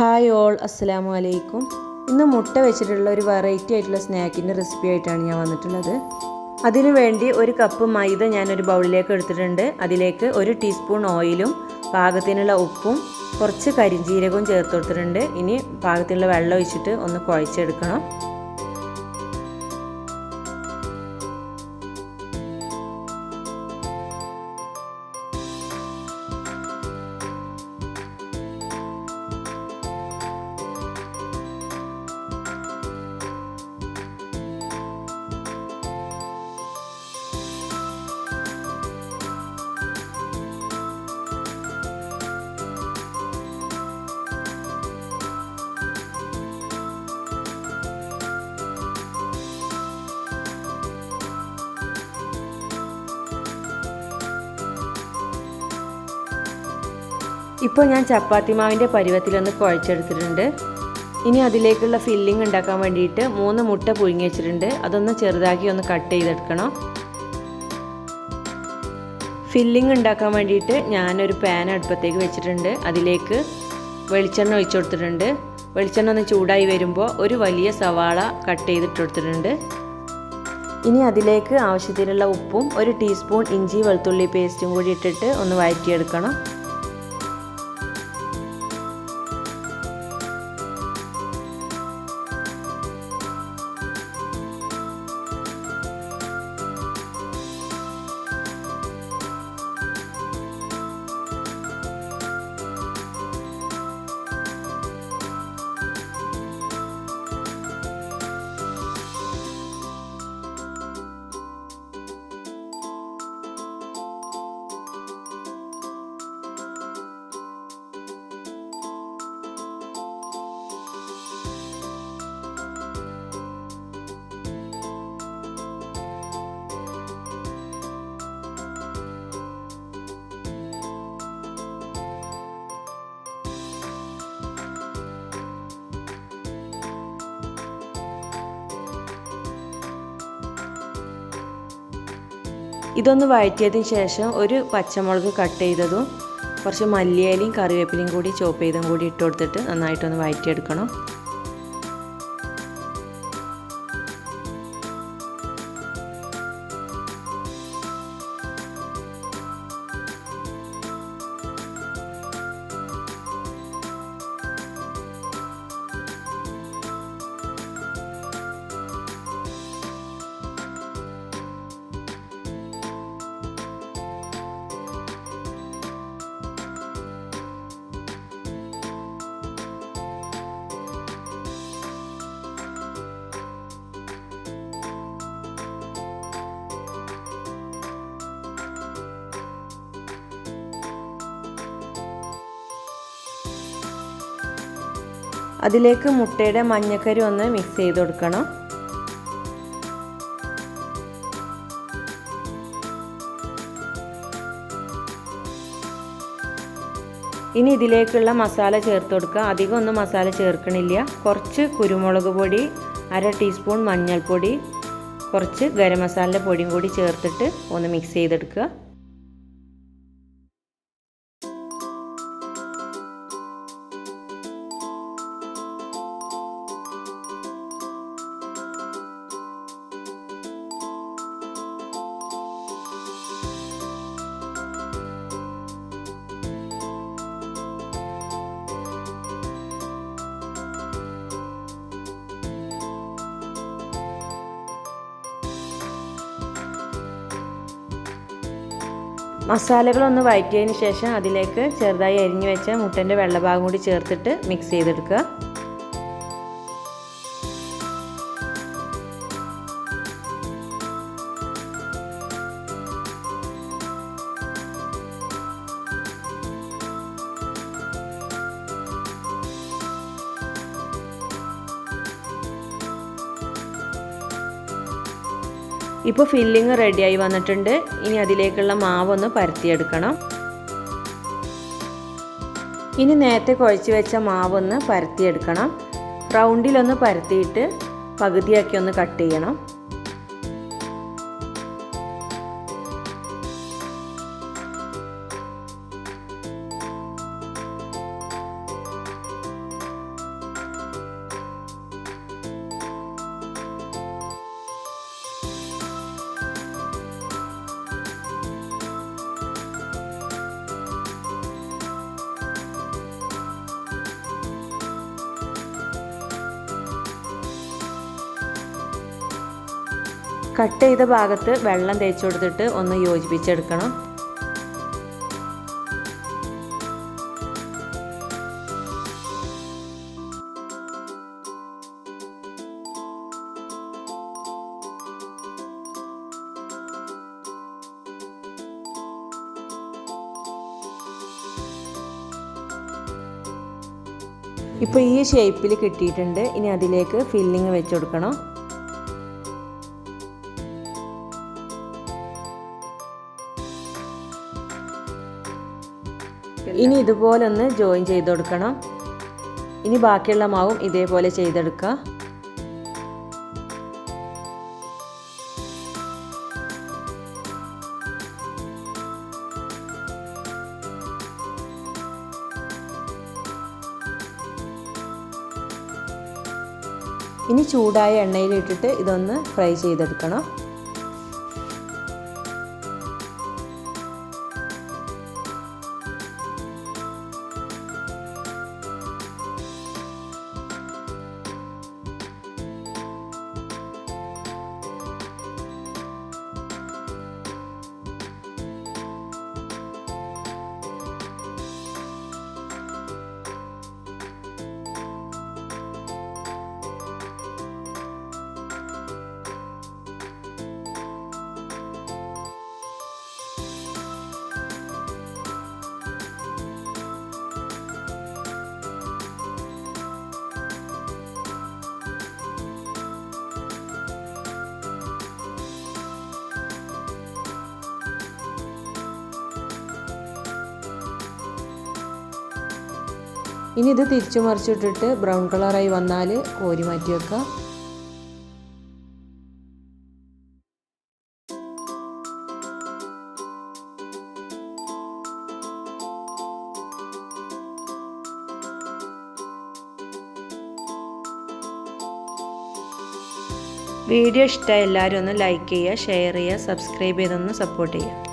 Hi all, അസ്സലാമു അലൈക്കും. ഇന്ന് മുട്ട വെച്ചിട്ടുള്ള ഒരു വെറൈറ്റി ആയിട്ടുള്ള സ്നാക്കിൻ്റെ റെസിപ്പി ആയിട്ടാണ് ഞാൻ വന്നിട്ടുള്ളത്. അതിനു വേണ്ടി ഒരു കപ്പ് മൈദ ഞാനൊരു ബൗളിലേക്ക് എടുത്തിട്ടുണ്ട്. അതിലേക്ക് 1 ടീസ്പൂൺ ഓയിലും പാകത്തിനുള്ള ഉപ്പും കുറച്ച് കരിഞ്ജീരകവും ചേർത്ത് കൊടുത്തിട്ടുണ്ട്. ഇനി പാകത്തിനുള്ള വെള്ളം ഒഴിച്ചിട്ട് ഒന്ന് കുഴച്ചെടുക്കണം. ഇപ്പോൾ ഞാൻ ചപ്പാത്തി മാവിൻ്റെ പരുവത്തിലൊന്ന് കുഴച്ചെടുത്തിട്ടുണ്ട്. ഇനി അതിലേക്കുള്ള ഫില്ലിംഗ് ഉണ്ടാക്കാൻ വേണ്ടിയിട്ട് 3 മുട്ട പുഴുങ്ങി വെച്ചിട്ടുണ്ട്. അതൊന്ന് ചെറുതാക്കി ഒന്ന് കട്ട് ചെയ്തെടുക്കണം. ഫില്ലിംഗ് ഉണ്ടാക്കാൻ വേണ്ടിയിട്ട് ഞാനൊരു പാൻ അടുപ്പത്തേക്ക് വെച്ചിട്ടുണ്ട്. അതിലേക്ക് വെളിച്ചെണ്ണ ഒഴിച്ചു കൊടുത്തിട്ടുണ്ട്. വെളിച്ചെണ്ണ ഒന്ന് ചൂടായി വരുമ്പോൾ ഒരു വലിയ സവാള കട്ട് ചെയ്തിട്ട് കൊടുത്തിട്ടുണ്ട്. ഇനി അതിലേക്ക് ആവശ്യത്തിനുള്ള ഉപ്പും 1 ടീസ്പൂൺ ഇഞ്ചി വെളുത്തുള്ളി പേസ്റ്റും കൂടി ഇട്ടിട്ട് ഒന്ന് വഴറ്റിയെടുക്കണം. ഇതൊന്ന് വഴറ്റിയതിന് ശേഷം ഒരു പച്ചമുളക് കട്ട് ചെയ്തതും കുറച്ച് മല്ലിയിലയും കറിവേപ്പിലയും കൂടി ചോപ്പ് ചെയ്തും കൂടി ഇട്ട് കൊടുത്തിട്ട് നന്നായിട്ടൊന്ന് വഴറ്റിയെടുക്കണം. അതിലേക്ക് മുട്ടയുടെ മഞ്ഞക്കരി ഒന്ന് മിക്സ് ചെയ്ത് കൊടുക്കണം. ഇനി ഇതിലേക്കുള്ള മസാല ചേർത്ത് കൊടുക്കുക. അധികം ഒന്നും മസാല ചേർക്കണില്ല. കുറച്ച് കുരുമുളക് പൊടി, 1/2 ടീസ്പൂൺ മഞ്ഞൾപ്പൊടി, കുറച്ച് ഗരം മസാലയുടെ പൊടിയും കൂടി ചേർത്തിട്ട് ഒന്ന് മിക്സ് ചെയ്തെടുക്കുക. മസാലകളൊന്ന് വഴറ്റിയതിന് ശേഷം അതിലേക്ക് ചെറുതായി അരിഞ്ഞു വെച്ച മുട്ടൻ്റെ വെള്ളഭാഗം കൂടി ചേർത്തിട്ട് മിക്സ് ചെയ്തെടുക്കുക. ഇപ്പോൾ ഫില്ലിങ് റെഡിയായി വന്നിട്ടുണ്ട്. ഇനി അതിലേക്കുള്ള മാവൊന്ന് പരത്തിയെടുക്കണം. ഇനി നേരത്തെ കുഴച്ച് വെച്ച മാവൊന്ന് പരത്തിയെടുക്കണം. റൗണ്ടിലൊന്ന് പരത്തിയിട്ട് പകുതിയാക്കി ഒന്ന് കട്ട് ചെയ്യണം. കട്ട് ചെയ്ത ഭാഗത്ത് വെള്ളം തേച്ച് കൊടുത്തിട്ട് ഒന്ന് യോജിപ്പിച്ചെടുക്കണം. ഇപ്പോൾ ഈ ഷേപ്പിൽ കിട്ടിയിട്ടുണ്ട്. ഇനി അതിലേക്ക് ഫില്ലിങ് വെച്ച് കൊടുക്കണം. ഇനി ഇതുപോലെ ഒന്ന് ജോയിൻ ചെയ്ത് കൊടുക്കണം. ഇനി ബാക്കിയുള്ള മാവും ഇതേപോലെ ചെയ്തെടുക്കുക. ഇനി ചൂടായ എണ്ണയിലിട്ടിട്ട് ഇതൊന്ന് ഫ്രൈ ചെയ്തെടുക്കണം. ഇനി ഇത് തിരിച്ചു മറിച്ചിട്ടിട്ട് ബ്രൗൺ കളറായി വന്നാൽ കോരി മാറ്റി വെക്കുക. വീഡിയോ ഇഷ്ടമായ എല്ലാവരും ഒന്ന് ലൈക്ക് ചെയ്യുക, ഷെയർ ചെയ്യുക, സബ്സ്ക്രൈബ് ചെയ്തൊന്ന് സപ്പോർട്ട് ചെയ്യുക.